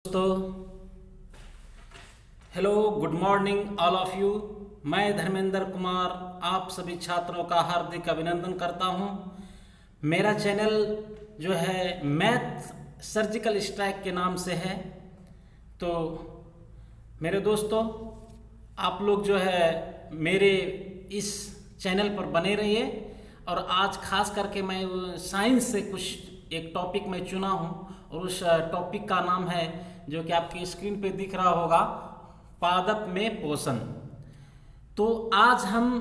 दोस्तों, hello, good morning all of you. मैं धर्मेंद्र कुमार आप सभी छात्रों का हार्दिक अभिनंदन करता हूं। मेरा चैनल जो है मैथ सर्जिकल स्ट्राइक के नाम से है। तो मेरे दोस्तों, आप लोग जो है मेरे इस चैनल पर बने रहिए। और आज खास करके मैं साइंस से कुछ एक टॉपिक में चुना हूँ और उस टॉपिक का नाम है, जो कि आपकी स्क्रीन पे दिख रहा होगा, पादप में पोषण। तो आज हम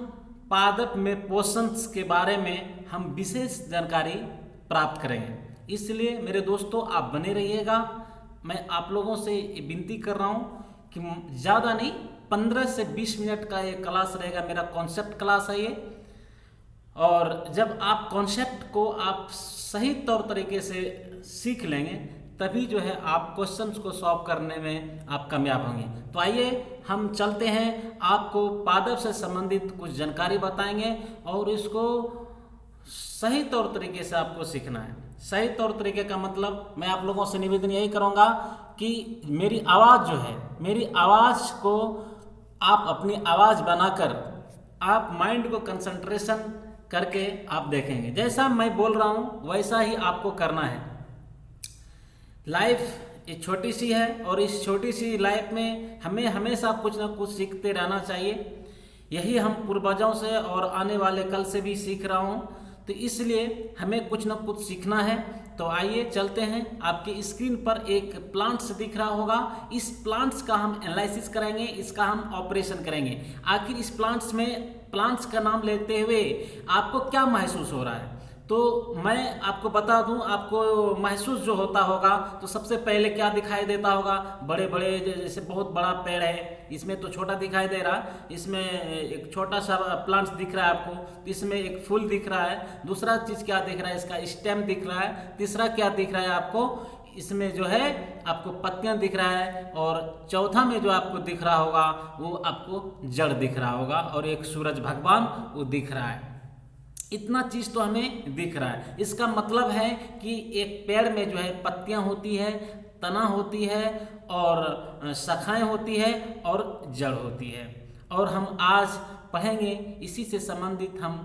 पादप में पोषण के बारे में हम विशेष जानकारी प्राप्त करेंगे। इसलिए मेरे दोस्तों, आप बने रहिएगा। मैं आप लोगों से विनती कर रहा हूँ कि ज़्यादा नहीं, 15 से 20 मिनट का ये क्लास रहेगा। मेरा कॉन्सेप्ट क्लास है ये। और जब आप कॉन्सेप्ट को आप सही तौर तरीके से सीख लेंगे, तभी जो है आप क्वेश्चंस को सॉल्व करने में आप कामयाब होंगे। तो आइए हम चलते हैं, आपको पादप से संबंधित कुछ जानकारी बताएंगे और इसको सही तौर तरीके से आपको सीखना है। सही तौर तरीके का मतलब मैं आप लोगों से निवेदन यही करूँगा कि मेरी आवाज़ जो है, मेरी आवाज़ को आप अपनी आवाज़ बनाकर आप माइंड को कंसंट्रेशन करके आप देखेंगे। जैसा मैं बोल रहा हूँ वैसा ही आपको करना है। लाइफ एक छोटी सी है और इस छोटी सी लाइफ में हमें हमेशा कुछ ना कुछ सीखते रहना चाहिए। यही हम पूर्वजों से और आने वाले कल से भी सीख रहा हूँ। तो इसलिए हमें कुछ ना कुछ सीखना है। तो आइए चलते हैं। आपकी स्क्रीन पर एक प्लांट्स दिख रहा होगा। इस प्लांट्स का हम एनालिसिस करेंगे, इसका हम ऑपरेशन करेंगे। आखिर इस प्लांट्स का नाम लेते हुए आपको क्या महसूस हो रहा है, तो मैं आपको बता दूं। आपको महसूस जो होता होगा, तो सबसे पहले क्या दिखाई देता होगा? बड़े बड़े, जैसे बहुत बड़ा पेड़ है, इसमें तो छोटा दिखाई दे रहा, इसमें एक छोटा सा प्लांट्स दिख रहा है आपको। इसमें एक फूल दिख रहा है। दूसरा चीज़ क्या दिख रहा है? इसका स्टेम दिख रहा है। तीसरा क्या दिख रहा है आपको? इसमें जो है आपको पत्तियां दिख रहा है। और चौथा में जो आपको दिख रहा होगा वो आपको जड़ दिख रहा होगा, और एक सूरज भगवान वो दिख रहा है। इतना चीज़ तो हमें दिख रहा है। इसका मतलब है कि एक पेड़ में जो है पत्तियां होती है, तना होती है, और शाखाएं होती है, और जड़ होती है। और हम आज पढ़ेंगे इसी से संबंधित हम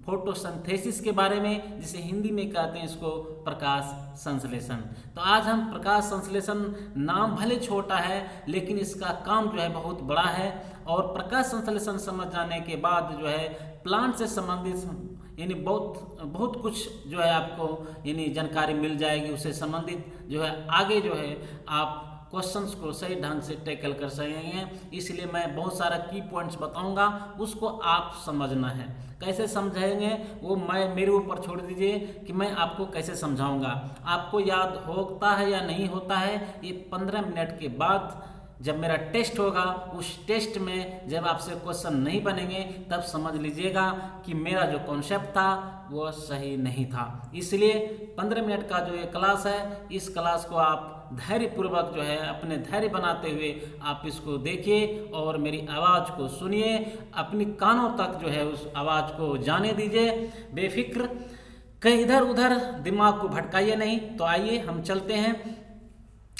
फोटोसिंथेसिस के बारे में, जिसे हिंदी में कहते हैं इसको प्रकाश संश्लेषण। तो आज हम प्रकाश संश्लेषण, नाम भले छोटा है लेकिन इसका काम जो है बहुत बड़ा है। और प्रकाश संश्लेषण समझ जाने के बाद जो है प्लांट से संबंधित यानी बहुत कुछ जो है आपको यानी जानकारी मिल जाएगी। उससे संबंधित जो है आगे जो है आप क्वेश्चंस को सही ढंग से टैकल कर सकेंगे। इसलिए मैं बहुत सारा की पॉइंट्स बताऊंगा, उसको आप समझना है। कैसे समझाएंगे वो मैं मेरे ऊपर छोड़ दीजिए कि मैं आपको कैसे समझाऊंगा। आपको याद होता है या नहीं होता है, ये 15 मिनट के बाद जब मेरा टेस्ट होगा, उस टेस्ट में जब आपसे क्वेश्चन नहीं बनेंगे, तब समझ लीजिएगा कि मेरा जो कॉन्सेप्ट था वो सही नहीं था। इसलिए 15 मिनट का जो ये क्लास है, इस क्लास को आप धैर्यपूर्वक जो है अपने धैर्य बनाते हुए आप इसको देखिए और मेरी आवाज़ को सुनिए। अपनी कानों तक जो है उस आवाज़ को जाने दीजिए बेफिक्र, कहीं इधर उधर दिमाग को भटकाइए नहीं। तो आइए हम चलते हैं।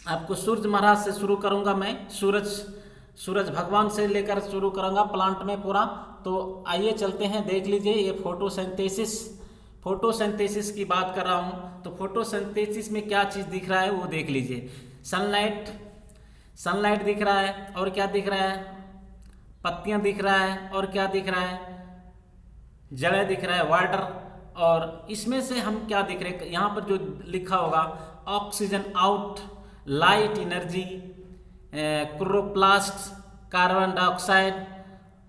आपको सूरज महाराज से शुरू करूंगा मैं, सूरज भगवान से लेकर शुरू करूंगा प्लांट में पूरा। तो आइए चलते हैं, देख लीजिए ये फोटोसिंथेसिस की बात कर रहा हूँ। तो फोटोसिंथेसिस में क्या चीज़ दिख रहा है वो देख लीजिए। सनलाइट दिख रहा है, और क्या दिख रहा है? पत्तियाँ दिख रहा है, और क्या दिख रहा है? जड़ें दिख रहा है, वाटर। और इसमें से हम क्या दिख रहे हैं? यहाँ पर जो लिखा होगा oxygen out, light energy, chloroplast, carbon dioxide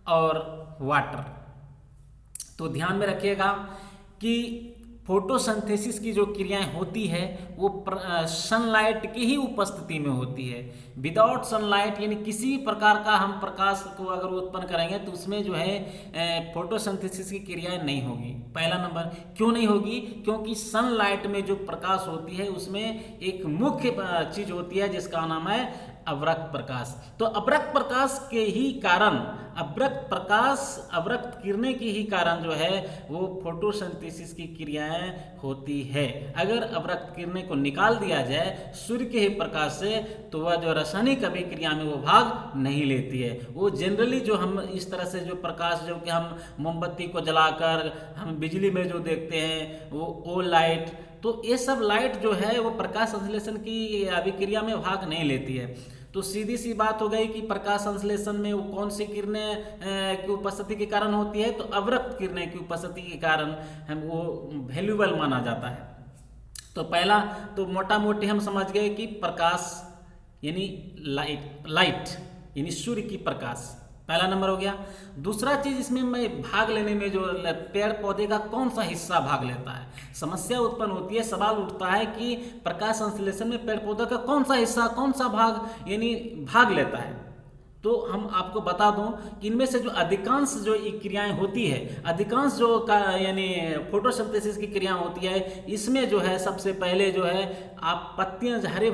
और वाटर। तो ध्यान में रखिएगा कि फोटोसिंथेसिस की जो क्रियाएं होती है वो सनलाइट की ही उपस्थिति में होती है। विदाउट सनलाइट यानी किसी प्रकार का हम प्रकाश को अगर उत्पन्न करेंगे तो उसमें जो है फोटोसिंथेसिस की क्रियाएं नहीं होगी। पहला नंबर क्यों नहीं होगी? क्योंकि सनलाइट में जो प्रकाश होती है उसमें एक मुख्य चीज होती है जिसका नाम है अवरक्त प्रकाश। तो अवरक्त प्रकाश के ही कारण, अवरक्त किरणें के ही कारण जो है वो फोटोसिंथेसिस की क्रियाएं होती है। अगर अवरक्त किरणें को निकाल दिया जाए सूर्य के ही प्रकाश से तो वह जो रासायनिक अभिक्रिया में वो भाग नहीं लेती है। वो जनरली जो हम इस तरह से जो प्रकाश जो कि हम मोमबत्ती को जलाकर हम बिजली में जो देखते हैं वो लाइट, तो ये सब लाइट जो है वो प्रकाश संश्लेषण की अभिक्रिया में भाग नहीं लेती है। तो सीधी सी बात हो गई कि प्रकाश संश्लेषण में वो कौन सी किरणें की उपस्थिति के कारण होती है, तो अवरक्त किरणें की उपस्थिति के कारण हम वो वैल्यूबल माना जाता है। तो पहला तो मोटा मोटी हम समझ गए कि प्रकाश यानी लाइट यानी सूर्य की प्रकाश पहला नंबर हो गया। दूसरा चीज इसमें मैं भाग लेने में जो पेड़ पौधे का कौन सा हिस्सा भाग लेता है, समस्या उत्पन्न होती है, सवाल उठता है कि प्रकाश संश्लेषण में पेड़ पौधे का कौन सा हिस्सा, कौन सा भाग यानी भाग लेता है। तो हम आपको बता दूं कि इनमें से जो अधिकांश जो क्रियाएं होती है, अधिकांश जो यानी फोटोसिंथेसिस की क्रियाएं होती है, इसमें जो है सबसे पहले जो है आप पत्तियां हरे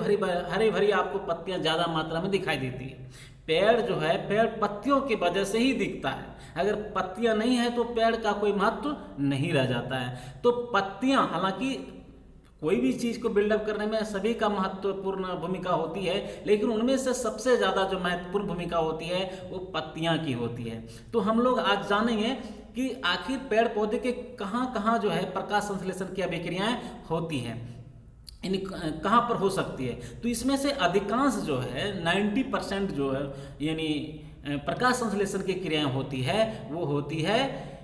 भरी आपको पत्तियां ज़्यादा मात्रा में दिखाई देती है। पेड़ जो है, पेड़ पत्तियों की वजह से ही दिखता है, अगर पत्तियां नहीं है तो पेड़ का कोई महत्व नहीं रह जाता है। तो पत्तियां, हालांकि कोई भी चीज को बिल्डअप करने में सभी का महत्वपूर्ण भूमिका होती है, लेकिन उनमें से सबसे ज्यादा जो महत्वपूर्ण भूमिका होती है वो पत्तियां की होती है। तो हम लोग आज जानेंगे कि आखिर पेड़ पौधे के कहाँ कहाँ जो है प्रकाश संश्लेषण की अभिक्रियाएं होती हैं, यानी कहाँ पर हो सकती है। तो इसमें से अधिकांश जो है 90% जो है यानी प्रकाश संश्लेषण की क्रियाएं होती है वो होती है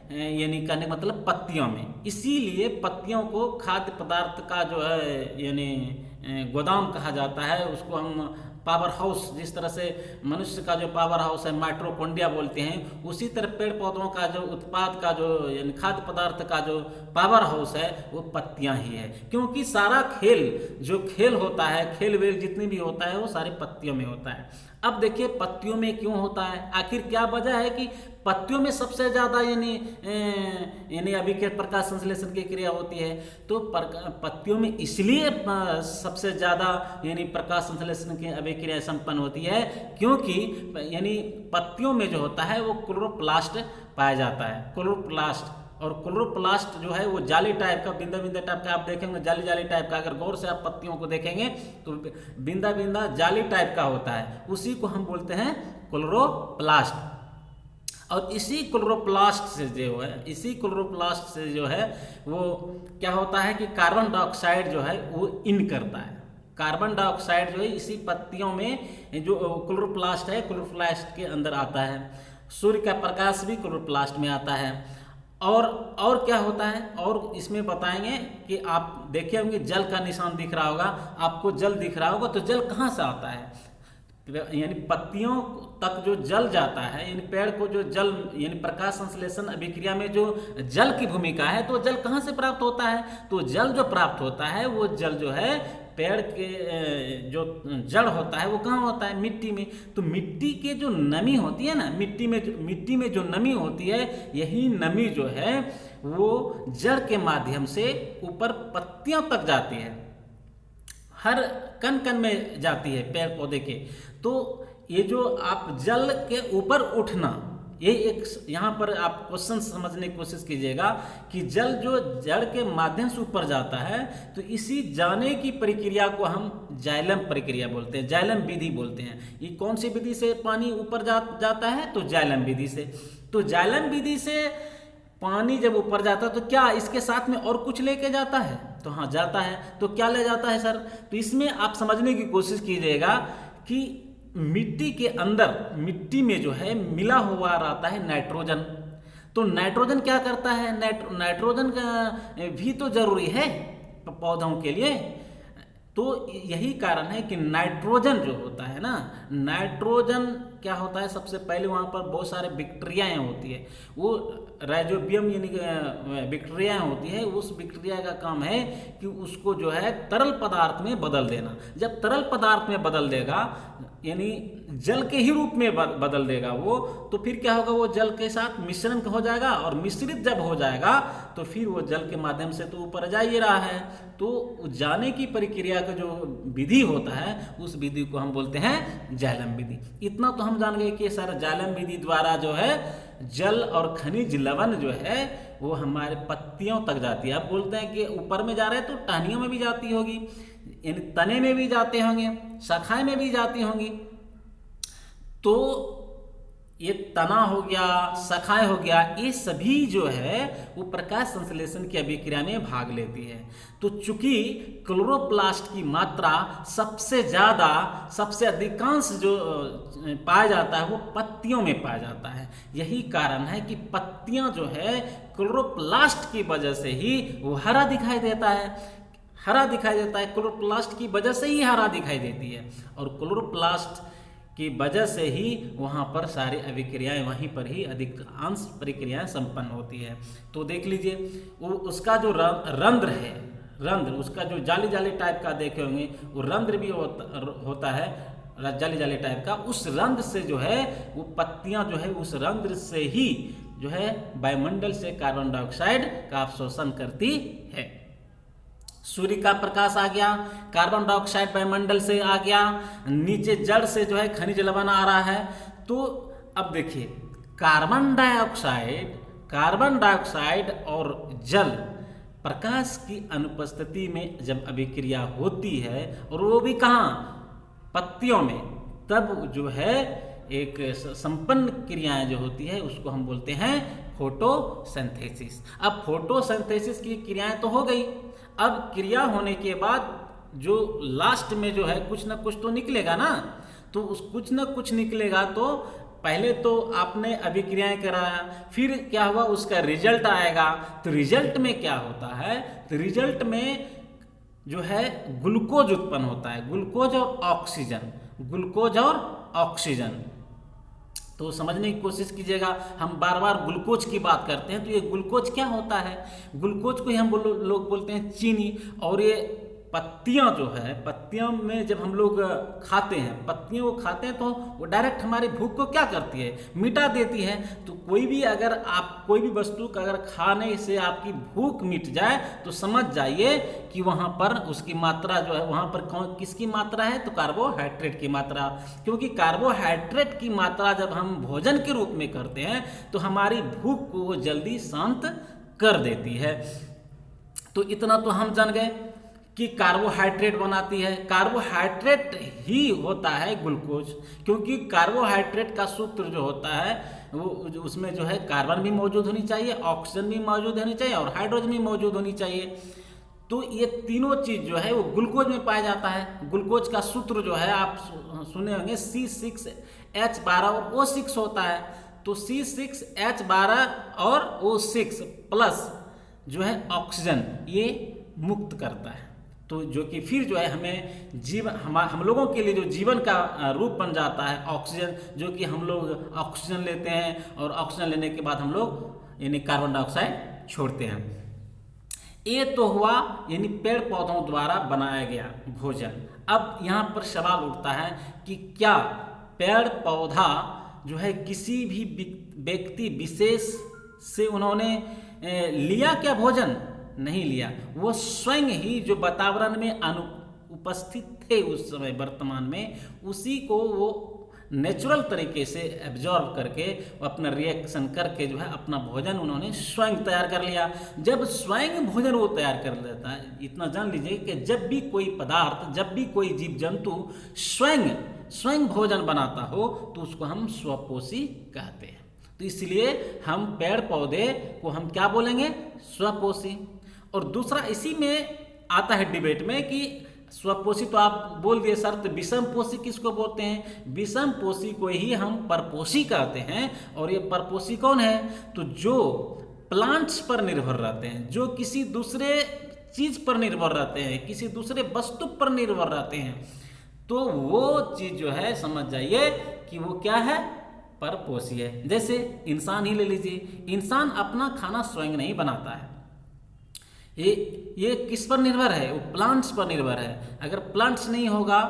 यानी कहने का मतलब पत्तियों में। इसीलिए पत्तियों को खाद्य पदार्थ का जो है यानी गोदाम कहा जाता है, उसको हम पावर हाउस, जिस तरह से मनुष्य का जो पावर हाउस है माइटोकॉन्ड्रिया बोलते हैं, उसी तरह पेड़ पौधों का जो उत्पाद का जो यानी खाद्य पदार्थ का जो पावर हाउस है वो पत्तियां ही है। क्योंकि सारा खेल होता है, खेल वेल जितनी भी होता है वो सारे पत्तियों में होता है। अब देखिए पत्तियों में क्यों होता है, आखिर क्या वजह है कि पत्तियों में सबसे ज्यादा यानी अभिक्रिया प्रकाश संश्लेषण की क्रिया होती है। तो पत्तियों में इसलिए सबसे ज्यादा यानी प्रकाश संश्लेषण की अभिक्रिया संपन्न होती है क्योंकि यानी पत्तियों में जो होता है वो क्लोरोप्लास्ट पाया जाता है, क्लोरोप्लास्ट। और क्लोरोप्लास्ट जो है वो जाली टाइप का, बिंदा बिंदा टाइप का आप देखेंगे, जाली टाइप का, अगर गौर से आप पत्तियों को देखेंगे तो बिंदा बिंदा जाली टाइप का होता है, उसी को हम बोलते हैं क्लोरोप्लास्ट। और इसी क्लोरोप्लास्ट से जो है वो क्या होता है कि कार्बन डाइऑक्साइड जो है वो इन करता है। कार्बन डाइऑक्साइड जो है इसी पत्तियों में जो क्लोरोप्लास्ट है, क्लोरोप्लास्ट के अंदर आता है। सूर्य का प्रकाश भी क्लोरोप्लास्ट में आता है। और क्या होता है, और इसमें बताएंगे कि आप देखे होंगे जल का निशान दिख रहा होगा, आपको जल दिख रहा होगा, तो जल कहाँ से आता है, यानी पत्तियों तक जो जल जाता है, यानी पेड़ को जो जल यानी प्रकाश संश्लेषण अभिक्रिया में जो जल की भूमिका है, तो जल कहाँ से प्राप्त होता है, तो जल जो प्राप्त होता है वो जल जो है पेड़ के जो जड़ होता है वो कहाँ होता है, मिट्टी में। तो मिट्टी के जो नमी होती है ना, मिट्टी में जो नमी होती है, यही नमी जो है वो जड़ के माध्यम से ऊपर पत्तियों तक जाती है, हर कण कण में जाती है पेड़ पौधे के। तो ये जो आप जल के ऊपर उठना, ये एक यहाँ पर आप क्वेश्चन समझने की कोशिश कीजिएगा कि जल जो जड़ के माध्यम से ऊपर जाता है, तो इसी जाने की प्रक्रिया को हम जाइलम प्रक्रिया बोलते हैं, जाइलम विधि बोलते हैं। ये कौन सी विधि से पानी ऊपर जाता है, तो जाइलम विधि से। तो जाइलम विधि से पानी जब ऊपर जाता है तो क्या इसके साथ में और कुछ लेके जाता है, तो हाँ जाता है। तो क्या ले जाता है सर, तो इसमें आप समझने की कोशिश कीजिएगा कि मिट्टी के अंदर, मिट्टी में जो है मिला हुआ रहता है नाइट्रोजन। तो नाइट्रोजन क्या करता है, नाइट्रोजन का भी तो जरूरी है पौधों के लिए। तो यही कारण है कि नाइट्रोजन जो होता है ना, नाइट्रोजन क्या होता है, सबसे पहले वहाँ पर बहुत सारे बैक्टीरियाएँ होती है, वो राइजोबियम यानी बैक्टीरिया होती है, उस बैक्टीरिया का काम है कि उसको जो है तरल पदार्थ में बदल देना। जब तरल पदार्थ में बदल देगा यानी जल के ही रूप में बदल देगा वो, तो फिर क्या होगा, वो जल के साथ मिश्रण हो जाएगा, और मिश्रित जब हो जाएगा तो फिर वो जल के माध्यम से तो ऊपर जा ही रहा है, तो जाने की प्रक्रिया का जो विधि होता है उस विधि को हम बोलते हैं जाइलम विधि। इतना तो हम जान गए कि सर जाइलम विधि द्वारा जो है जल और खनिज लवण जो है वो हमारे पत्तियों तक जाती है। अब बोलते हैं कि ऊपर में जा रहे हैं तो टहनियों में भी जाती होगी, यानी तने में भी जाते होंगे, शाखाएं में भी जाती होंगी। तो ये तना हो गया, शाखाएं हो गया, ये सभी जो है वो प्रकाश संश्लेषण की अभिक्रिया में भाग लेती है। तो चूंकि क्लोरोप्लास्ट की मात्रा सबसे ज़्यादा, सबसे अधिकांश जो पाया जाता है वो पत्तियों में पाया जाता है। यही कारण है कि पत्तियां जो है क्लोरोप्लास्ट की वजह से ही वो हरा दिखाई देता है, हरा दिखाई देता है, क्लोरोप्लास्ट की वजह से ही हरा दिखाई देती है, और क्लोरोप्लास्ट की वजह से ही वहाँ पर सारी अभिक्रियाएं, वहीं पर ही अधिकांश प्रक्रियाएं संपन्न होती है। तो देख लीजिए वो उसका जो रंध्र है, रंध्र उसका जो जाली जाली टाइप का देखे होंगे, वो रंध्र भी होता है जाली जाली टाइप का। उस रंध्र से जो है वो पत्तियां जो है उस रंध्र से ही जो है वायुमंडल से कार्बन डाइऑक्साइड का अवशोषण करती है। सूर्य का प्रकाश आ गया, कार्बन डाइऑक्साइड वायुमंडल से आ गया, नीचे जड़ से जो है खनिज लवण आ रहा है। तो अब देखिए कार्बन डाइऑक्साइड और जल प्रकाश की अनुपस्थिति में जब अभिक्रिया होती है, और वो भी कहाँ, पत्तियों में, तब जो है एक संपन्न क्रियाएं जो होती है उसको हम बोलते हैं फोटोसिंथेसिस। अब फोटोसिंथेसिस की क्रियाएं तो हो गई, अब क्रिया होने के बाद जो लास्ट में जो है कुछ ना कुछ तो निकलेगा ना, तो उस कुछ ना कुछ निकलेगा। तो पहले तो आपने अभिक्रियाएं कराया, फिर क्या हुआ, उसका रिजल्ट आएगा। तो रिजल्ट में क्या होता है, तो रिजल्ट में जो है ग्लूकोज उत्पन्न होता है, ग्लूकोज और ऑक्सीजन, ग्लूकोज और ऑक्सीजन। तो समझने की कोशिश कीजिएगा, हम बार बार ग्लूकोज की बात करते हैं, तो ये ग्लूकोज क्या होता है, ग्लूकोज को ही हम लोग बोलते हैं चीनी। और ये पत्तियां जो है, पत्तियों में जब हम लोग खाते हैं, पत्तियों को खाते हैं तो वो डायरेक्ट हमारी भूख को क्या करती है, मिटा देती है। तो कोई भी अगर आप कोई भी वस्तु का अगर खाने से आपकी भूख मिट जाए तो समझ जाइए कि वहाँ पर उसकी मात्रा जो है, वहाँ पर किसकी मात्रा है, तो कार्बोहाइड्रेट की मात्रा। क्योंकि कार्बोहाइड्रेट की मात्रा जब हम भोजन के रूप में करते हैं तो हमारी भूख को वो जल्दी शांत कर देती है। तो इतना तो हम जान गए कि कार्बोहाइड्रेट बनाती है, कार्बोहाइड्रेट ही होता है ग्लूकोज। क्योंकि कार्बोहाइड्रेट का सूत्र जो होता है वो उसमें जो है कार्बन भी मौजूद होनी चाहिए, ऑक्सीजन भी मौजूद होनी चाहिए और हाइड्रोजन भी मौजूद होनी चाहिए। तो ये तीनों चीज जो है वो ग्लूकोज में पाया जाता है। ग्लूकोज का सूत्र जो है आप सुने होंगे C6H12 और O6 होता है। तो C6H12 और O6 प्लस जो है ऑक्सीजन ये मुक्त करता है। तो जो कि फिर जो है हमें जीवन, हम लोगों के लिए जो जीवन का रूप बन जाता है ऑक्सीजन, जो कि हम लोग ऑक्सीजन लेते हैं और ऑक्सीजन लेने के बाद हम लोग यानी कार्बन डाइऑक्साइड छोड़ते हैं। ये तो हुआ यानी पेड़ पौधों द्वारा बनाया गया भोजन। अब यहाँ पर सवाल उठता है कि क्या पेड़ पौधा जो है किसी भी व्यक्ति विशेष से उन्होंने लिया क्या भोजन? नहीं लिया, वो स्वयं ही जो वातावरण में उपस्थित थे उस समय वर्तमान में, उसी को वो नेचुरल तरीके से एब्जॉर्ब करके अपना रिएक्शन करके जो है अपना भोजन उन्होंने स्वयं तैयार कर लिया। जब स्वयं भोजन वो तैयार कर लेता है, इतना जान लीजिए कि जब भी कोई पदार्थ, जब भी कोई जीव जंतु स्वयं भोजन बनाता हो तो उसको हम स्वपोषी कहते हैं। तो इसलिए हम पेड़ पौधे को हम क्या बोलेंगे? स्वपोषी। और दूसरा इसी में आता है डिबेट में कि स्वपोषी तो आप बोल दिए सर, तो विषम पोषी किसको बोलते हैं? विषम पोषी को ही हम परपोषी कहते हैं। और ये परपोषी कौन है? तो जो प्लांट्स पर निर्भर रहते हैं, जो किसी दूसरे चीज पर निर्भर रहते हैं, किसी दूसरे वस्तु पर निर्भर रहते हैं, तो वो चीज जो है समझ जाइए कि वो क्या है, परपोषी है। जैसे इंसान ही ले लीजिए, इंसान अपना खाना स्वयं नहीं बनाता है, ये किस पर निर्भर है, वो प्लांट्स पर निर्भर है। अगर प्लांट्स नहीं होगा,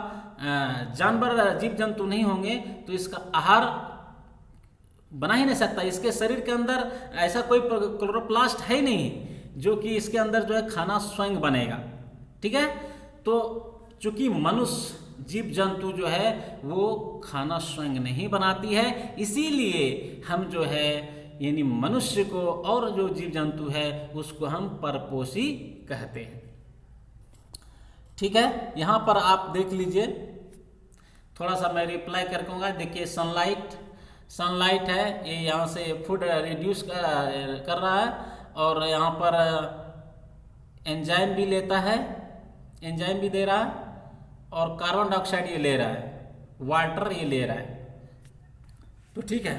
जानवर जीव जंतु नहीं होंगे तो इसका आहार बना ही नहीं सकता। इसके शरीर के अंदर ऐसा कोई क्लोरोप्लास्ट है ही नहीं जो कि इसके अंदर जो है खाना स्वयं बनेगा। ठीक है, तो चूंकि मनुष्य जीव जंतु जो है वो खाना स्वयं नहीं बनाती है, इसीलिए हम जो है यानी मनुष्य को और जो जीव जंतु है उसको हम परपोषी कहते हैं। ठीक है, यहाँ पर आप देख लीजिए, थोड़ा सा मैं रिप्लाई कर कहूँगा। देखिए सनलाइट है, ये यहाँ से फूड रिड्यूस कर रहा है, और यहाँ पर एंजाइम भी लेता है, एंजाइम भी दे रहा है, और कार्बन डाइऑक्साइड ये ले रहा है, वाटर ये ले रहा है। तो ठीक है,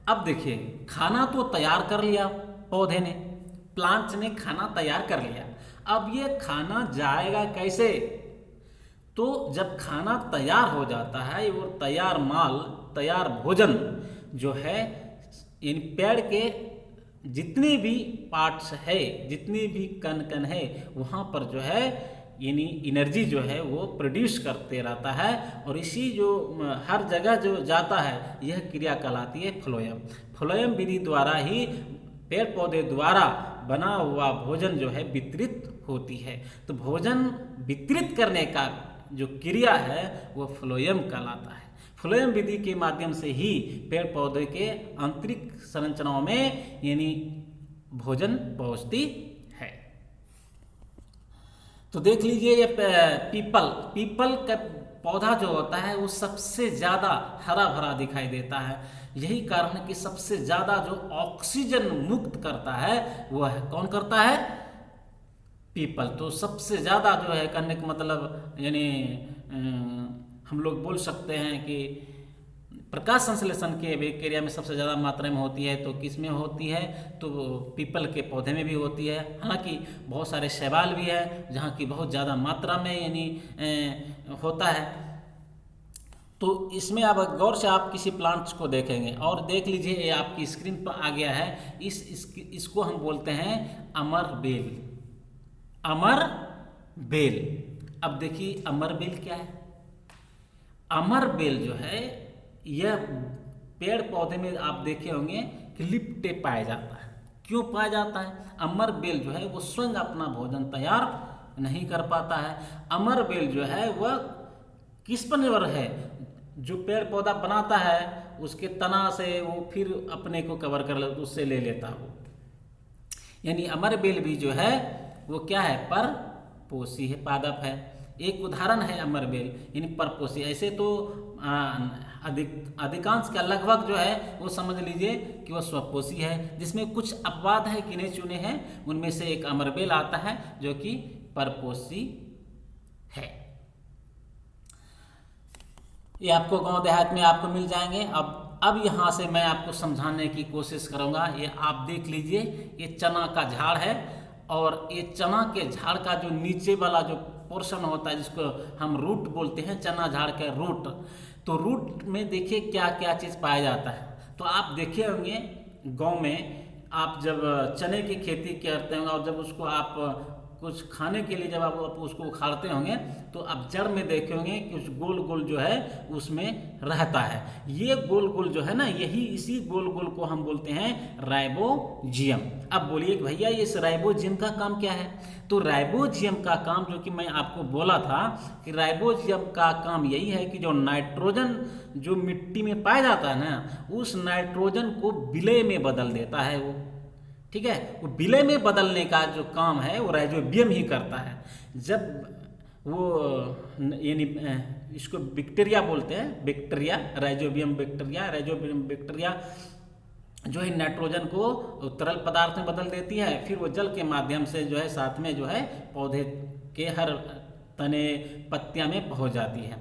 अब देखिए खाना तो तैयार कर लिया पौधे ने, प्लांट्स ने खाना तैयार कर लिया। अब ये खाना जाएगा कैसे? तो जब खाना तैयार हो जाता है और तैयार माल, तैयार भोजन जो है, इन पेड़ के जितने भी पार्ट्स है, जितने भी कण है, वहाँ पर जो है यानी एनर्जी जो है वो प्रोड्यूस करते रहता है, और इसी जो हर जगह जो जाता है यह क्रिया कहलाती है फ्लोएम। फ्लोएम विधि द्वारा ही पेड़ पौधे द्वारा बना हुआ भोजन जो है वितरित होती है। तो भोजन वितरित करने का जो क्रिया है वो फ्लोएम कहलाता है। फ्लोएम विधि के माध्यम से ही पेड़ पौधे के आंतरिक संरचनाओं में यानी भोजन पहुंचती है। तो देख लीजिए ये पीपल का पौधा जो होता है वो सबसे ज़्यादा हरा भरा दिखाई देता है। यही कारण है कि सबसे ज़्यादा जो ऑक्सीजन मुक्त करता है वह है, कौन करता है? पीपल। तो सबसे ज़्यादा जो है करने का मतलब यानी हम लोग बोल सकते हैं कि प्रकाश संश्लेषण के क्रिया में सबसे ज़्यादा मात्रा में होती है। तो किस में होती है? तो पीपल के पौधे में भी होती है। हालांकि बहुत सारे शैवाल भी है जहाँ की बहुत ज़्यादा मात्रा में यानी होता है। तो इसमें अब गौर से आप किसी प्लांट्स को देखेंगे और देख लीजिए, ये आपकी स्क्रीन पर आ गया है। इसको हम बोलते हैं अमर बेल। अमर बेल। अब देखिए अमर बेल क्या है? अमर बेल जो है यह पेड़ पौधे में आप देखे होंगे कि लिपटे पाया जाता है। क्यों पाया जाता है? अमर बेल जो है वो स्वयं अपना भोजन तैयार नहीं कर पाता है। अमर बेल जो है वह किस पर निर्भर है? जो पेड़ पौधा बनाता है उसके तना से वो फिर अपने को कवर कर लेता, उससे ले लेता वो। यानी अमर बेल भी जो है वो क्या है? परपोषी है, पादप है। एक उदाहरण है अमर बेल यानी परपोषी। ऐसे तो अधिकांश का लगभग जो है वो समझ लीजिए कि वह स्वपोषी है। जिसमें कुछ अपवाद है, गिने चुने हैं, उनमें से एक अमर बेल आता है जो कि परपोषी है। ये आपको गांव देहात में आपको मिल जाएंगे। अब यहाँ से मैं आपको समझाने की कोशिश करूँगा। ये आप देख लीजिए, ये चना का झाड़ है और ये चना के झाड़ का जो नीचे वाला जो पोर्शन होता है जिसको हम रूट बोलते हैं, चना झाड़ का रूट। तो रूट में देखिए क्या क्या चीज़ पाया जाता है। तो आप देखे होंगे गांव में आप जब चने की खेती करते होंगे और जब उसको आप कुछ खाने के लिए जब आप उसको उखाड़ते होंगे तो आप जड़ में देखे होंगे कि उस गोल गोल जो है उसमें रहता है। ये गोल गोल जो है ना, इसी गोल गोल को हम बोलते हैं राइबोजियम। अब बोलिए कि भैया इस राइबोजियम का काम क्या है? तो राइबोजियम का काम जो कि मैं आपको बोला था कि राइबोजियम का काम यही है कि जो नाइट्रोजन जो मिट्टी में पाया जाता है ना, उस नाइट्रोजन को विलय में बदल देता है वो। ठीक है, वो विलय में बदलने का जो काम है वो राइजोबियम ही करता है। जब वो यानी इसको बैक्टीरिया बोलते हैं, बैक्टीरिया, राइजोबियम बैक्टीरिया जो है नाइट्रोजन को तरल पदार्थ में बदल देती है। फिर वो जल के माध्यम से जो है साथ में जो है पौधे के हर तने पत्तियां में पहुंच जाती है।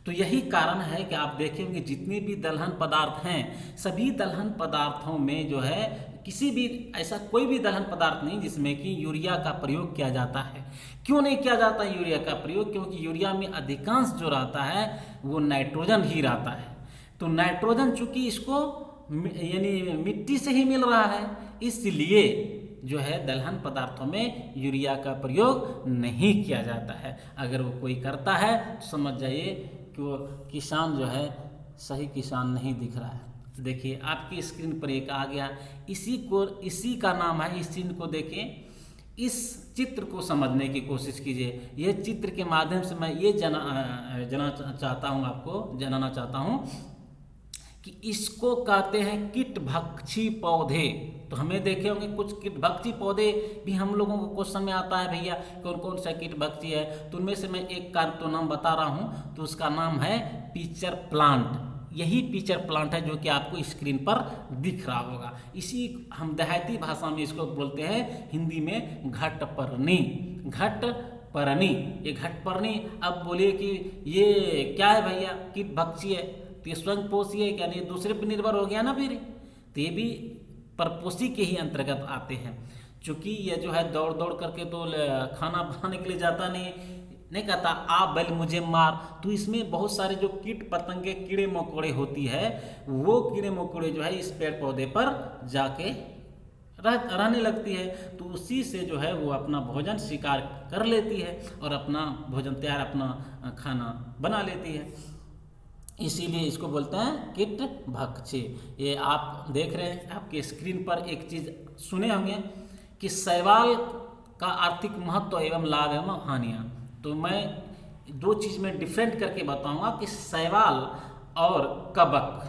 तो यही कारण है कि आप देखेंगे जितने भी दलहन पदार्थ हैं, सभी दलहन पदार्थों में जो है किसी भी ऐसा कोई भी दलहन पदार्थ नहीं जिसमें कि यूरिया का प्रयोग किया जाता है। क्यों नहीं किया जाता यूरिया का प्रयोग? क्योंकि यूरिया में अधिकांश जो रहता है वो नाइट्रोजन ही रहता है। तो नाइट्रोजन चूंकि इसको यानी मिट्टी से ही मिल रहा है, इसलिए जो है दलहन पदार्थों में यूरिया का प्रयोग नहीं किया जाता है। अगर वो कोई करता है तो समझ जाइए कि वो किसान जो है सही किसान नहीं दिख रहा है। देखिए आपकी स्क्रीन पर एक आ गया, इसी का नाम है, इस चिन्ह को देखें, इस चित्र को समझने की कोशिश कीजिए। यह चित्र के माध्यम से मैं ये जानना चाहता हूँ कि इसको कहते हैं कीटभक्षी पौधे। तो हमें देखे होंगे कुछ कीटभक्षी पौधे भी हम लोगों को क्वेश्चन में आता है, भैया कौन कौन सा कीटभक्षी है। तो उनमें से मैं एक का तो नाम बता रहा हूँ, तो उसका नाम है पिचर प्लांट। यही पिचर प्लांट है जो कि आपको स्क्रीन पर दिख रहा होगा। इसी हम देहाती भाषा में इसको बोलते हैं, हिंदी में घटपर्णी। घटपर्णी, ये घटपर्णी। अब बोलिए कि ये क्या है भैया, कीटभक्षी है, तो ये स्वयं पोषी है क्या, नहीं दूसरे पर निर्भर हो गया ना फिर। तो ये भी परपोषी के ही अंतर्गत आते हैं। चूँकि ये जो है दौड़ दौड़ करके तो खाना बनाने के लिए जाता नहीं कहता आ बैल मुझे मार। तो इसमें बहुत सारे जो कीट पतंगे कीड़े मकोड़े होती है, वो कीड़े मकोड़े जो है इस पेड़ पौधे पर जाके रहने लगती है। तो उसी से जो है वो अपना भोजन शिकार कर लेती है और अपना भोजन तैयार, अपना खाना बना लेती है। इसीलिए इसको बोलते हैं कीटभक्षी। ये आप देख रहे हैं आपके स्क्रीन पर, एक चीज़ सुने होंगे कि शैवाल का आर्थिक महत्व एवं लाभ एवं हानियाँ। तो मैं दो चीज़ में डिफरेंट करके बताऊंगा कि शैवाल और कवक,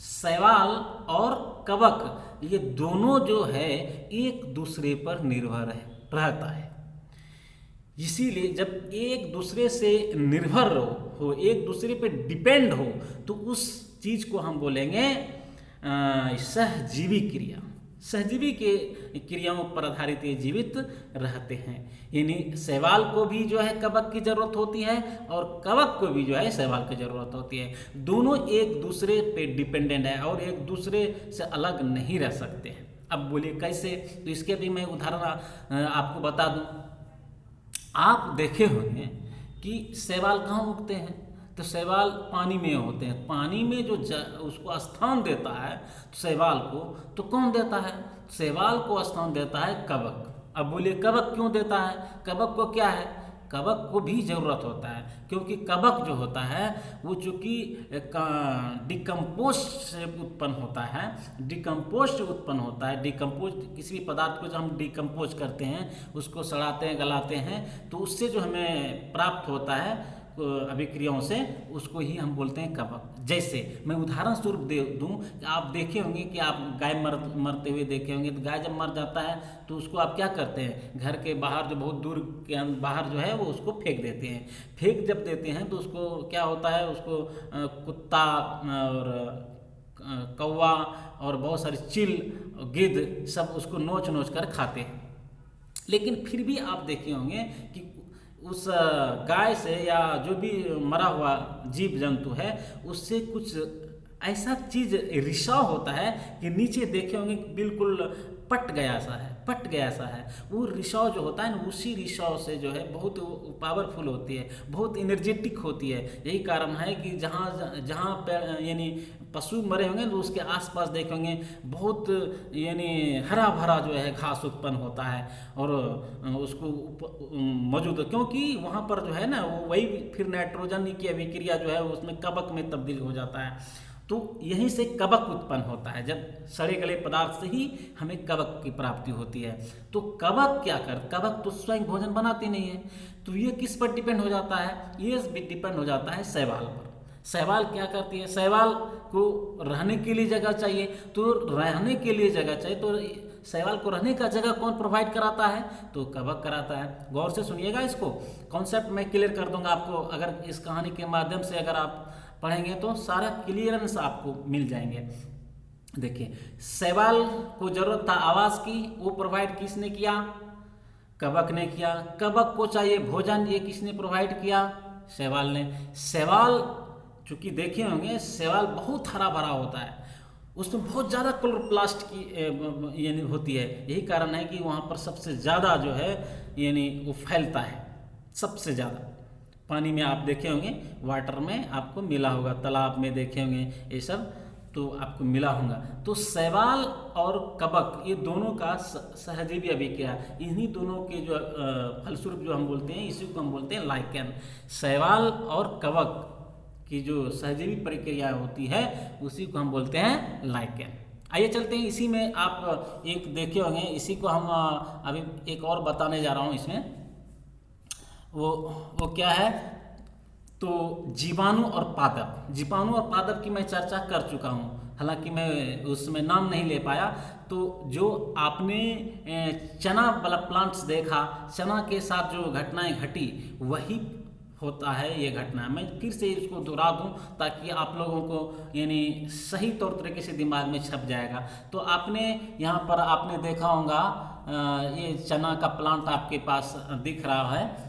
शैवाल और कवक ये दोनों जो है एक दूसरे पर निर्भर रहता है। इसीलिए जब एक दूसरे से निर्भर हो, एक दूसरे पे डिपेंड हो, तो उस चीज़ को हम बोलेंगे सहजीवी क्रिया। सहजीवी के क्रियाओं पर आधारित ये जीवित रहते हैं। यानी शैवाल को भी जो है कवक की जरूरत होती है और कवक को भी जो है शैवाल की जरूरत होती है। दोनों एक दूसरे पे डिपेंडेंट है और एक दूसरे से अलग नहीं रह सकते हैं। अब बोलिए कैसे, तो इसके भी मैं उदाहरण आपको बता दूं। आप देखे होंगे कि शैवाल कहाँ उगते हैं, तो शैवाल पानी में होते हैं। पानी में जो उसको स्थान देता है तो शैवाल को, तो कौन देता है, शैवाल को स्थान देता है कवक। अब बोलिए कवक क्यों देता है, कवक को क्या है, कवक को भी ज़रूरत होता है, क्योंकि कवक जो होता है वो चूँकि डिकम्पोस्ट से उत्पन्न होता है। डिकम्पोस्ट से उत्पन्न होता है, डिकम्पोस्ट किसी भी पदार्थ को जब हम डिकम्पोज करते हैं, उसको सड़ाते हैं, गलाते हैं, तो उससे जो हमें प्राप्त होता है अभिक्रियाओं से, उसको ही हम बोलते हैं कवक। जैसे मैं उदाहरण स्वरूप दे दूं कि आप देखे होंगे कि आप गाय मरते हुए देखे होंगे। तो गाय जब मर जाता है तो उसको आप क्या करते हैं, घर के बाहर जो बहुत दूर के बाहर जो है वो उसको फेंक देते हैं। फेंक जब देते हैं तो उसको क्या होता है, उसको कुत्ता और कौवा और बहुत सारी चील, गिद्ध सब उसको नोच कर खाते हैं। लेकिन फिर भी आप देखे होंगे कि उस गाय से या जो भी मरा हुआ जीव जंतु है उससे कुछ ऐसा चीज़ रिसाव होता है कि नीचे देखे होंगे बिल्कुल पट गया सा है। वो रिसाव जो होता है ना, उसी रिसाव से जो है बहुत पावरफुल होती है, बहुत एनर्जेटिक होती है। यही कारण है कि जहाँ पे यानी पशु मरे होंगे तो उसके आसपास देखेंगे बहुत यानी हरा भरा जो है घास उत्पन्न होता है और उसको मौजूद, क्योंकि वहाँ पर जो है ना वो वही फिर नाइट्रोजन की अभिक्रिया जो है उसमें कवक में तब्दील हो जाता है। तो यहीं से कवक उत्पन्न होता है। जब सड़े गले पदार्थ से ही हमें कवक की प्राप्ति होती है। तो कवक क्या कवक तो स्वयं भोजन बनाते नहीं है। तो ये किस पर डिपेंड हो जाता है, ये डिपेंड हो जाता है शैवाल पर। शैवाल क्या करती है, शैवाल को रहने के लिए जगह चाहिए, तो रहने के लिए जगह चाहिए तो शैवाल को रहने का जगह कौन प्रोवाइड कराता है, तो कवक कराता है। गौर से सुनिएगा, इसको कॉन्सेप्ट मैं क्लियर कर दूंगा आपको। अगर इस कहानी के माध्यम से अगर आप पढ़ेंगे तो सारा क्लियरेंस आपको मिल जाएंगे। देखिए, शैवाल को जरूरत था आवास की, वो प्रोवाइड किसने किया, कवक ने किया। कवक को चाहिए भोजन, ये किसने प्रोवाइड किया, शैवाल ने। शैवाल चूंकि देखे होंगे शैवाल बहुत हरा भरा होता है, उसमें बहुत ज़्यादा क्लोरोप्लास्ट की यानी होती है। यही कारण है कि वहाँ पर सबसे ज़्यादा जो है यानी वो फैलता है सबसे ज़्यादा। पानी में आप देखे होंगे, वाटर में आपको मिला होगा, तालाब में देखे होंगे, ये सब तो आपको मिला होगा। तो शैवाल और कवक ये दोनों का सहजीवी अभिक्रिया, इन्हीं दोनों के जो फलस्वरूप जो हम बोलते हैं, इसी को हम बोलते हैं लाइकेन। शैवाल और कवक की जो सहजीवी प्रक्रिया होती है उसी को हम बोलते हैं लाइकेन। आइए चलते हैं, इसी में आप एक देखे होंगे, इसी को हम अभी एक और बताने जा रहा हूँ। इसमें वो क्या है, तो जीवाणु और पादप। जीवाणु और पादप की मैं चर्चा कर चुका हूँ, हालांकि मैं उसमें नाम नहीं ले पाया। तो जो आपने चना वाला प्लांट्स देखा, चना के साथ जो घटनाएं घटी वही होता है ये घटना। मैं फिर से इसको दोहरा दूं ताकि आप लोगों को यानी सही तौर तरीके से दिमाग में छप जाएगा। तो आपने यहाँ पर आपने देखा होगा, ये चना का प्लांट आपके पास दिख रहा है।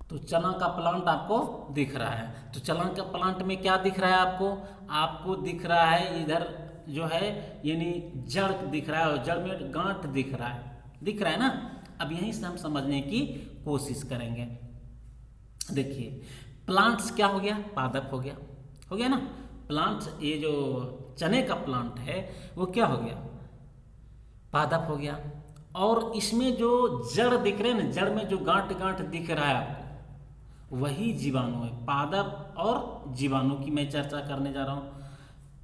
तो चना का प्लांट आपको दिख रहा है। तो चना का प्लांट में क्या दिख रहा है आपको? आपको दिख रहा है इधर जो है यानी जड़ दिख रहा है, और जड़ में गांठ दिख रहा है ना। अब यहीं से हम समझने की कोशिश करेंगे। देखिए प्लांट्स क्या हो गया, पादप हो गया ना। प्लांट्स, ये जो चने का प्लांट है वो क्या हो गया, पादप हो गया। और इसमें जो जड़ दिख रहे हैं ना, जड़ में जो गांठ गांठ दिख रहा है आपको, वही जीवाणु है। पादप और जीवाणु की मैं चर्चा करने जा रहा हूं।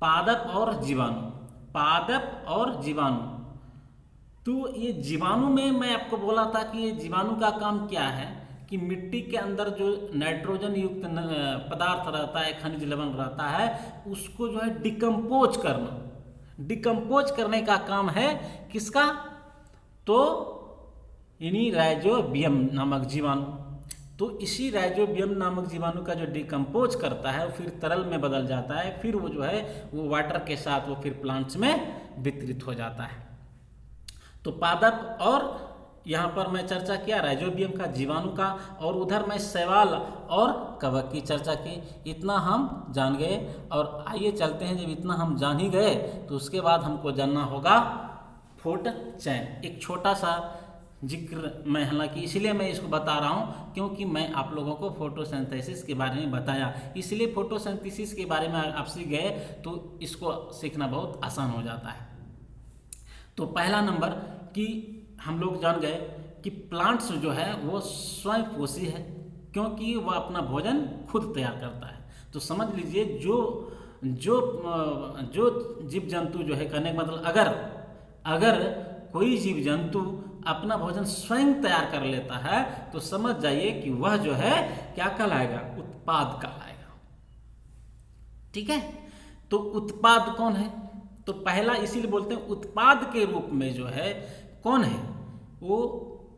पादप और जीवाणु, पादप और जीवाणु। तो ये जीवाणु में मैं आपको बोला था कि ये जीवाणु का काम क्या है कि मिट्टी के अंदर जो नाइट्रोजन युक्त पदार्थ रहता है, खनिज लवण रहता है, उसको जो है डिकम्पोज करना। डिकम्पोज करने का काम है किसका? तो इन्हीं राइजोबियम नामक जीवाणु। तो इसी राइजोबियम नामक जीवाणु का जो डिकम्पोज करता है वो फिर तरल में बदल जाता है, फिर वो जो है वो वाटर के साथ वो फिर प्लांट्स में वितरित हो जाता है। तो पादप, और यहाँ पर मैं चर्चा किया राइजोबियम का, जीवाणु का, और उधर मैं शैवाल और कवक की चर्चा की। इतना हम जान गए। और आइए चलते हैं, जब इतना हम जान ही गए तो उसके बाद हमको जानना होगा फूड चेन। एक छोटा सा जिक्र मैं, हालांकि इसलिए मैं इसको बता रहा हूँ क्योंकि मैं आप लोगों को फोटोसिंथेसिस के बारे में बताया, इसलिए फोटोसिंथेसिस के बारे में आप सीख गए तो इसको सीखना बहुत आसान हो जाता है। तो पहला नंबर कि हम लोग जान गए कि प्लांट्स जो है वो स्वयं पोषी है, क्योंकि वह अपना भोजन खुद तैयार करता है। तो समझ लीजिए जो जीव जंतु जो है, कहने का मतलब अगर कोई जीव जंतु अपना भोजन स्वयं तैयार कर लेता है तो समझ जाइए कि वह जो है क्या कहलाएगा, उत्पाद कहलाएगा। ठीक है। तो उत्पाद कौन है? तो पहला इसीलिए बोलते हैं उत्पाद के रूप में जो है कौन है, वो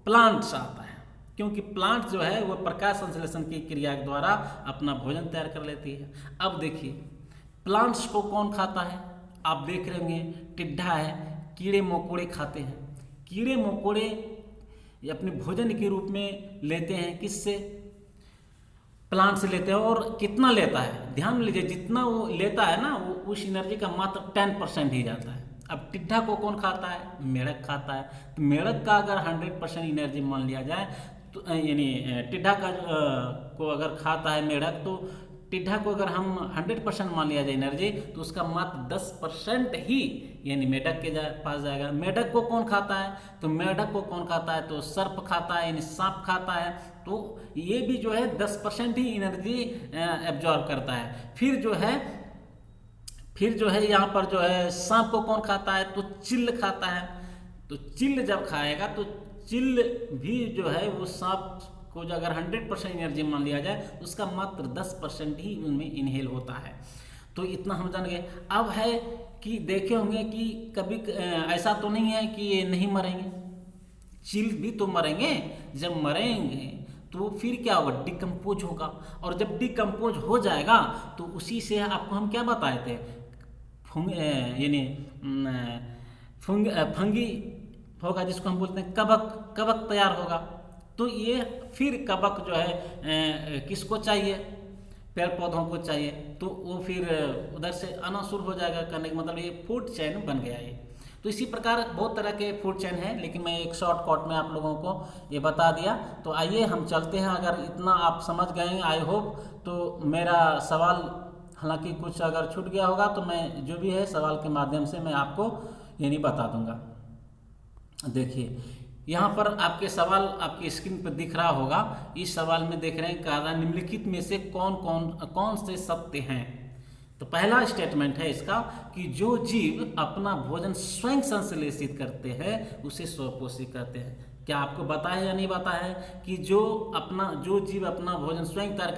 प्लांट्स आता है, क्योंकि प्लांट जो है वो प्रकाश संश्लेषण की क्रिया के द्वारा अपना भोजन तैयार कर लेती है। अब देखिए प्लांट्स को कौन खाता है? आप देख रहे होंगे टिड्डा है, कीड़े मकोड़े खाते हैं। कीड़े मकोड़े अपने भोजन के रूप में लेते हैं, किससे? प्लांट से लेते हैं। और कितना लेता है ध्यान लीजिए, जितना वो लेता है ना वो उस एनर्जी का मात्र 10% ही जाता है। अब टिड्डा को कौन खाता है? मेढक खाता है। तो मेढक का अगर 100% एनर्जी मान लिया जाए तो यानी टिड्डा को अगर खाता है मेढक, तो टिड्डा को अगर हम 100% मान लिया जाए एनर्जी, तो उसका मात्र 10% ही यानी मेढक के पास जाएगा। मेढक को कौन खाता है? तो मेढक को कौन खाता है? तो सर्प खाता है, यानी सांप खाता है। तो ये भी जो है 10% ही एनर्जी एब्जॉर्ब करता है। फिर जो है यहाँ पर जो है सांप को कौन खाता है? तो चिल खाता है। तो चिल जब खाएगा तो चिल भी जो है वो सांप को जो अगर 100% एनर्जी मान लिया जाए तो उसका मात्र 10% ही उनमें इनहेल होता है। तो इतना हम जान गए। अब है कि देखे होंगे कि कभी ऐसा तो नहीं है कि ये नहीं मरेंगे, चिल भी तो मरेंगे। जब मरेंगे तो फिर क्या होगा? डिकम्पोज होगा। और जब डिकम्पोज हो जाएगा तो उसी से आपको हम क्या बताए थे, फंगी होगा, जिसको हम बोलते हैं कवक तैयार होगा। तो ये फिर कवक जो है किसको चाहिए? पेड़ पौधों को चाहिए। तो वो फिर उधर से आना शुरू हो जाएगा। करने का मतलब ये फूड चेन बन गया ये। तो इसी प्रकार बहुत तरह के फूड चेन हैं, लेकिन मैं एक शॉर्टकट में आप लोगों को ये बता दिया। तो आइए हम चलते हैं। अगर इतना आप समझ गए हैं आई होप, तो मेरा सवाल हालांकि कुछ अगर छूट गया होगा तो मैं जो भी है सवाल के माध्यम से मैं आपको यानी बता दूंगा। देखिए यहाँ पर आपके सवाल आपकी स्क्रीन पर दिख रहा होगा। इस सवाल में देख रहे हैं कहा निम्नलिखित में से कौन से सत्य हैं। तो पहला स्टेटमेंट है इसका कि जो जीव अपना भोजन स्वयं संश्लेषित करते हैं उसे स्वपोषी कहते हैं। क्या आपको पता है या नहीं पता है कि जो जीव अपना भोजन स्वयं तैयार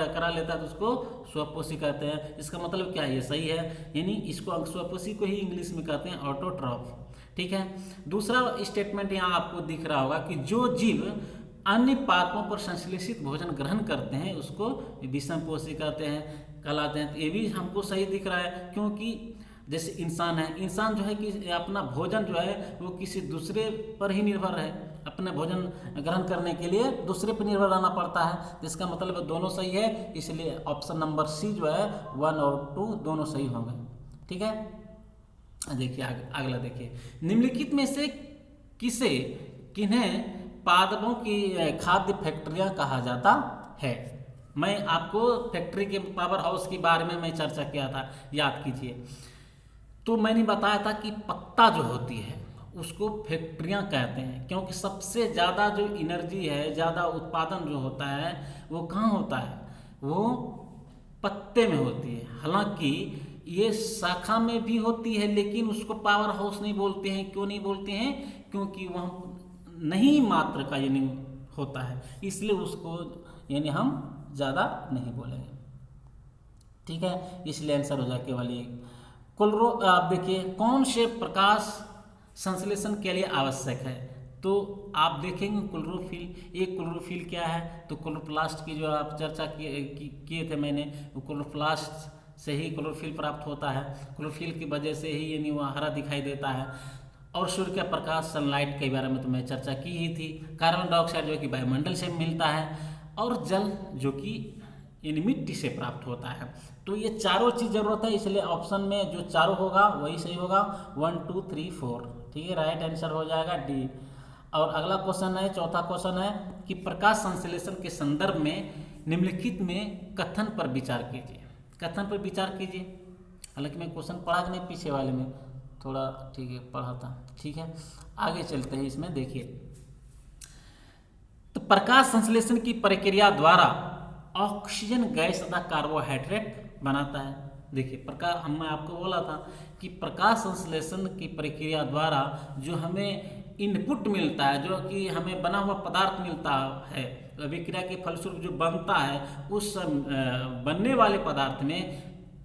करा लेता है तो उसको स्वपोषी कहते हैं। इसका मतलब क्या है? ये सही है, यानी इसको स्वपोषी को ही इंग्लिश में कहते हैं ऑटोट्रॉफ। ठीक है। दूसरा स्टेटमेंट यहाँ आपको दिख रहा होगा कि जो जीव अन्य पादपों पर संश्लेषित भोजन ग्रहण करते हैं उसको विषमपोषी कहलाते हैं। तो ये भी हमको सही दिख रहा है, क्योंकि जैसे इंसान है, इंसान जो है कि अपना भोजन जो है वो किसी दूसरे पर ही निर्भर है। अपने भोजन ग्रहण करने के लिए दूसरे पर निर्भर रहना पड़ता है। जिसका मतलब दोनों सही है, इसलिए ऑप्शन नंबर सी जो है 1 और 2 दोनों सही होंगे। ठीक है। देखिए अगला देखिए, निम्नलिखित में से किन्हें पादपों की खाद्य फैक्ट्रियां कहा जाता है। मैं आपको फैक्ट्री के पावर हाउस के बारे में मैं चर्चा किया था, याद कीजिए। तो मैंने बताया था कि पत्ता जो होती है उसको फैक्ट्रियां कहते हैं, क्योंकि सबसे ज़्यादा जो एनर्जी है, ज़्यादा उत्पादन जो होता है वो कहाँ होता है? वो पत्ते में होती है। हालांकि ये शाखा में भी होती है, लेकिन उसको पावर हाउस नहीं बोलते हैं। क्यों नहीं बोलते हैं? क्योंकि वह नहीं मात्र का यानी होता है, इसलिए उसको यानी हम ज़्यादा नहीं बोलेंगे। ठीक है, इसलिए आंसर हो जाए केवल एक। आप देखिए कौन से प्रकाश संश्लेषण के लिए आवश्यक है। तो आप देखेंगे क्लोरोफिल। ये क्लोरोफिल क्या है? तो क्लोरोप्लास्ट की जो आप चर्चा किए थे मैंने, वो क्लोरोप्लास्ट से ही क्लोरोफिल प्राप्त होता है। क्लोरोफिल की वजह से ही यानी वह हरा दिखाई देता है। और सूर्य का प्रकाश सनलाइट के बारे में तो मैं चर्चा की ही थी। कार्बन डाइऑक्साइड जो कि वायुमंडल से मिलता है, और जल जो कि यानी मिट्टी से प्राप्त होता है। तो ये चारों चीज़ जरूरत है, इसलिए ऑप्शन में जो चारों होगा वही सही होगा। 1 2 3 4। ठीक है, राइट आंसर हो जाएगा डी। और अगला क्वेश्चन है, चौथा क्वेश्चन है कि प्रकाश संश्लेषण के संदर्भ में निम्नलिखित में कथन पर विचार कीजिए। कथन पर विचार कीजिए। हालांकि मैं क्वेश्चन पढ़ा कि नहीं, पीछे वाले में थोड़ा ठीक है पढ़ा था। ठीक है, आगे चलते हैं। इसमें देखिए, तो प्रकाश संश्लेषण की प्रक्रिया द्वारा ऑक्सीजन गैस तथा कार्बोहाइड्रेट बनाता है। देखिए मैं आपको बोला था कि प्रकाश संश्लेषण की प्रक्रिया द्वारा जो हमें इनपुट मिलता है, जो कि हमें बना हुआ पदार्थ मिलता है, अभिक्रिया के फलस्वरूप जो बनता है, उस बनने वाले पदार्थ में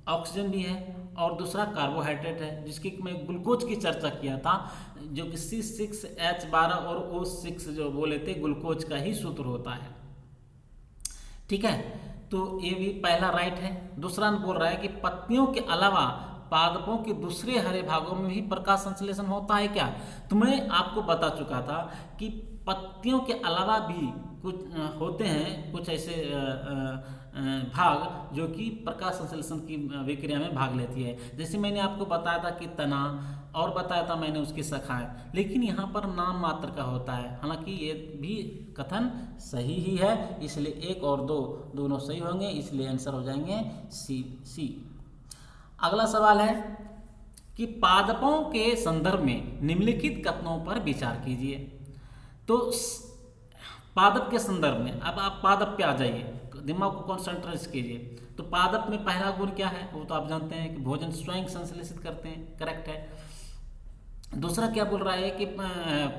ऑक्सीजन भी है और दूसरा कार्बोहाइड्रेट है, जिसकी मैं ग्लूकोज की चर्चा किया था, जो कि C6H12 और O6 जो बोले थे ग्लूकोज का ही सूत्र होता है। ठीक है, तो ये भी पहला राइट है। दूसरा बोल रहा है कि पत्तियों के अलावा पादपों के दूसरे हरे भागों में भी प्रकाश संश्लेषण होता है क्या। तो मैं आपको बता चुका था कि पत्तियों के अलावा भी कुछ होते हैं, कुछ ऐसे भाग जो कि प्रकाश संश्लेषण की विक्रिया में भाग लेती है। जैसे मैंने आपको बताया था कि तना, और बताया था मैंने उसकी शाखाएं, लेकिन यहाँ पर नाम मात्र का होता है। हालांकि ये भी कथन सही ही है, इसलिए 1 और 2 दोनों सही होंगे, इसलिए आंसर हो जाएंगे सी। अगला सवाल है कि पादपों के संदर्भ में निम्नलिखित कथनों पर विचार कीजिए। तो पादप के संदर्भ में अब आप पादप पे आ जाइए, दिमाग को कॉन्सेंट्रेट कीजिए। तो पादप में पहला गुण क्या है? वो तो आप जानते हैं कि भोजन स्वयं संश्लेषित करते हैं, करेक्ट है। दूसरा क्या बोल रहा है कि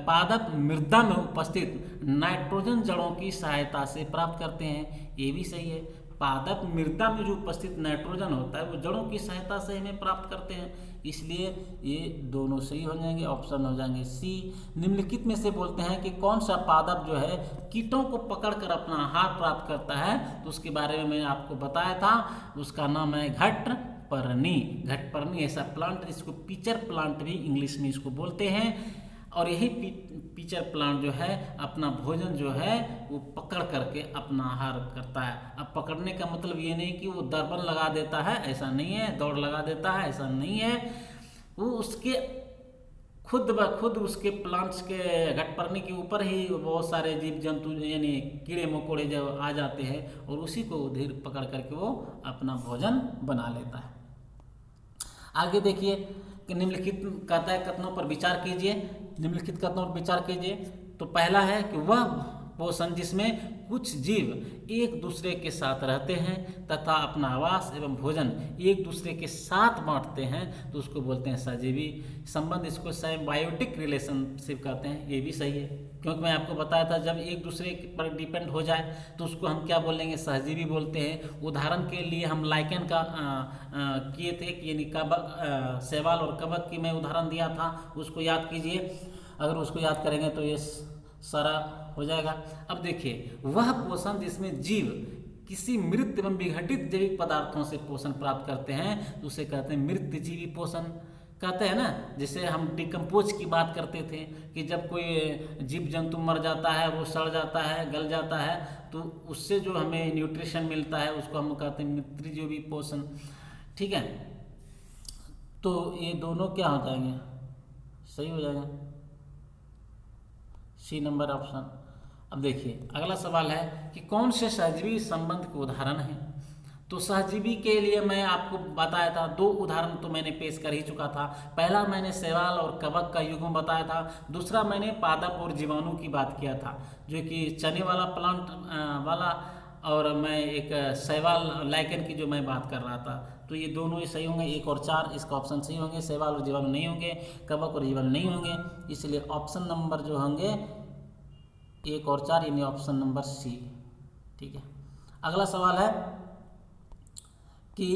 पादप मृदा में उपस्थित नाइट्रोजन जड़ों की सहायता से प्राप्त करते हैं, ये भी सही है। पादप मृदा में जो उपस्थित नाइट्रोजन होता है वो जड़ों की सहायता से हमें प्राप्त करते हैं, इसलिए ये दोनों सही हो जाएंगे, ऑप्शन हो जाएंगे सी। निम्नलिखित में से बोलते हैं कि कौन सा पादप जो है कीटों को पकड़कर अपना आहार प्राप्त करता है। तो उसके बारे में मैंने आपको बताया था, उसका नाम है घटपर्णी। घटपर्णी ऐसा प्लांट, इसको पिचर प्लांट भी इंग्लिश में इसको बोलते हैं। और यही पिचर प्लांट जो है अपना भोजन जो है वो पकड़ करके अपना आहार करता है। अब पकड़ने का मतलब ये नहीं कि वो दर्पण लगा देता है, ऐसा नहीं है, दौड़ लगा देता है, ऐसा नहीं है। वो उसके खुद ब खुद उसके प्लांट्स के घटपर्णी के ऊपर ही बहुत सारे जीव जंतु यानी कीड़े मकोड़े जो आ जाते हैं और उसी को धीरे पकड़ करके वो अपना भोजन बना लेता है। आगे देखिए कि निम्नलिखित कहता है कथनों पर विचार कीजिए। निम्नलिखित कथनों पर विचार कीजिए। तो पहला है कि वह पोषण जिसमें कुछ जीव एक दूसरे के साथ रहते हैं तथा अपना आवास एवं भोजन एक दूसरे के साथ बांटते हैं तो उसको बोलते हैं सहजीवी संबंध। इसको साइम्बायोटिक रिलेशनशिप कहते हैं। ये भी सही है, क्योंकि मैं आपको बताया था जब एक दूसरे पर डिपेंड हो जाए तो उसको हम क्या बोलेंगे, सहजीवी बोलते हैं। उदाहरण के लिए हम लाइकेन का किए थे कि यानी कबक, शैवाल और कबक की मैं उदाहरण दिया था, उसको याद कीजिए। अगर उसको याद करेंगे तो ये सारा हो जाएगा। अब देखिए वह पोषण जिसमें जीव किसी मृत एवं विघटित जैविक पदार्थों से पोषण प्राप्त करते हैं तो उसे कहते हैं मृतजीवी पोषण कहते हैं ना। जैसे हम डिकम्पोज की बात करते थे कि जब कोई जीव जंतु मर जाता है, वो सड़ जाता है, गल जाता है, तो उससे जो हमें न्यूट्रिशन मिलता है उसको हम कहते हैं मृतजीवी पोषण। ठीक है, तो ये दोनों क्या हो जाएंगे, सही हो जाएगा, सी नंबर ऑप्शन। अब देखिए अगला सवाल है कि कौन से सहजीवी संबंध के उदाहरण हैं। तो सहजीवी के लिए मैं आपको बताया था, दो उदाहरण तो मैंने पेश कर ही चुका था। पहला मैंने शैवाल और कवक का युग्म बताया था, दूसरा मैंने पादप और जीवाणु की बात किया था, जो कि चने वाला प्लांट वाला, और मैं एक शैवाल लाइकेन की जो मैं बात कर रहा था। तो ये दोनों ही सही होंगे, 1 और 4 इसका ऑप्शन सही होंगे। शैवाल और जीवाणु नहीं होंगे, कवक और जीवाणु नहीं होंगे, इसलिए ऑप्शन नंबर जो होंगे 1 और 4 यानी ऑप्शन नंबर सी। ठीक है, अगला सवाल है कि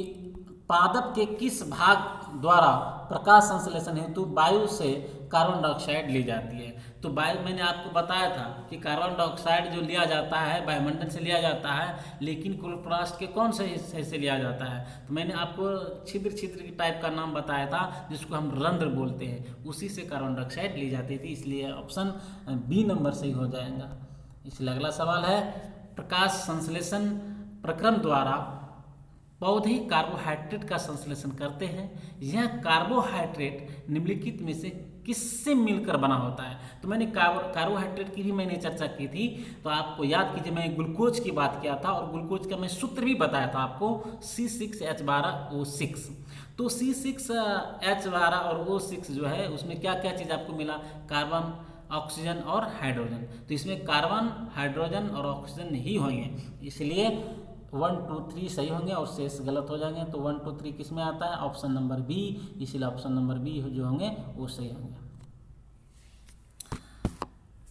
पादप के किस भाग द्वारा प्रकाश संश्लेषण हेतु वायु से कार्बन डाइऑक्साइड ली जाती है। तो वायु मैंने आपको बताया था कि कार्बन डाइऑक्साइड जो लिया जाता है वायुमंडल से लिया जाता है, लेकिन क्लोरोप्लास्ट के कौन से हिस्से से लिया जाता है। तो मैंने आपको छिद्र छिद्र की टाइप का नाम बताया था जिसको हम रंध्र बोलते हैं, उसी से कार्बन डाइऑक्साइड ली जाती थी, इसलिए ऑप्शन बी नंबर सही हो जाएगा। इसलिए अगला सवाल है प्रकाश संश्लेषण प्रक्रम द्वारा पौधे कार्बोहाइड्रेट का संश्लेषण करते हैं। यह कार्बोहाइड्रेट निम्नलिखित में से किससे मिलकर बना होता है। तो मैंने कार्बोहाइड्रेट की भी मैंने चर्चा की थी, तो आपको याद कीजिए मैं ग्लूकोज की बात किया था और ग्लूकोज का मैं सूत्र भी बताया था आपको, C6H12O6। तो C6H12 और O6 जो है उसमें क्या क्या चीज़ आपको मिला, कार्बन, ऑक्सीजन और हाइड्रोजन। तो इसमें कार्बन, हाइड्रोजन और ऑक्सीजन ही होंगे, इसलिए 1 2 3 सही होंगे और शेष गलत हो जाएंगे। तो 1 2 3 किस में आता है, ऑप्शन नंबर बी, इसलिए ऑप्शन नंबर बी जो होंगे वो सही होंगे।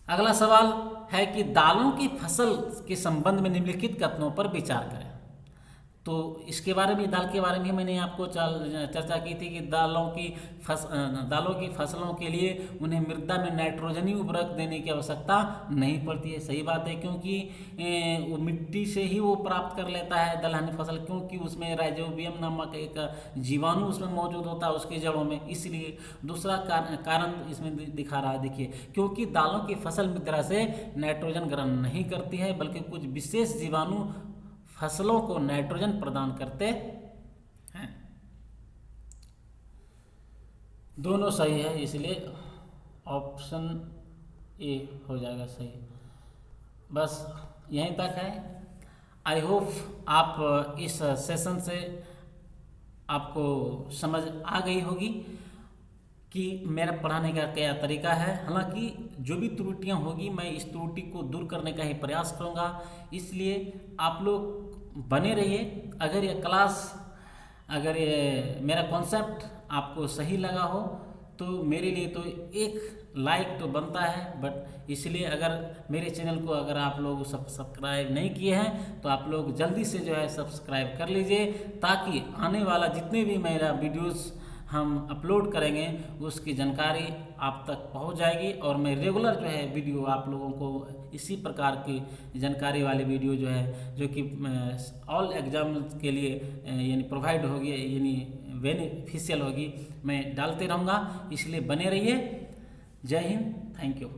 अगला सवाल है कि दालों की फसल के संबंध में निम्नलिखित कथनों पर विचार करें। तो इसके बारे में, दाल के बारे में मैंने आपको चर्चा की थी कि दालों की फसलों के लिए उन्हें मृदा में नाइट्रोजनी उर्वरक देने की आवश्यकता नहीं पड़ती है। सही बात है, क्योंकि वो मिट्टी से ही वो प्राप्त कर लेता है दलहनी फसल, क्योंकि उसमें राइजोबियम नामक एक जीवाणु उसमें मौजूद होता है उसकी जड़ों में। इसलिए दूसरा कारण इसमें दिखा रहा है, देखिए, क्योंकि दालों की फसल मृदा से नाइट्रोजन ग्रहण नहीं करती है, बल्कि कुछ विशेष जीवाणु फसलों को नाइट्रोजन प्रदान करते हैं। दोनों सही है, इसलिए ऑप्शन ए हो जाएगा सही। बस यहीं तक है। आई होप आप इस सेशन से आपको समझ आ गई होगी कि मेरा पढ़ाने का क्या तरीका है। हालांकि जो भी त्रुटियां होगी मैं इस त्रुटि को दूर करने का ही प्रयास करूंगा, इसलिए आप लोग बने रहिए। अगर ये मेरा कॉन्सेप्ट आपको सही लगा हो तो मेरे लिए तो एक लाइक तो बनता है, बट इसलिए अगर मेरे चैनल को अगर आप लोग सब्सक्राइब नहीं किए हैं तो आप लोग जल्दी से जो है सब्सक्राइब कर लीजिए, ताकि आने वाला जितने भी मेरा वीडियोस हम अपलोड करेंगे उसकी जानकारी आप तक पहुंच जाएगी। और मैं रेगुलर जो है वीडियो आप लोगों को इसी प्रकार की जानकारी वाली वीडियो जो है, जो कि ऑल एग्जाम के लिए यानी प्रोवाइड होगी, यानी बेनिफिशियल होगी, मैं डालते रहूँगा। इसलिए बने रहिए। जय हिंद, थैंक यू।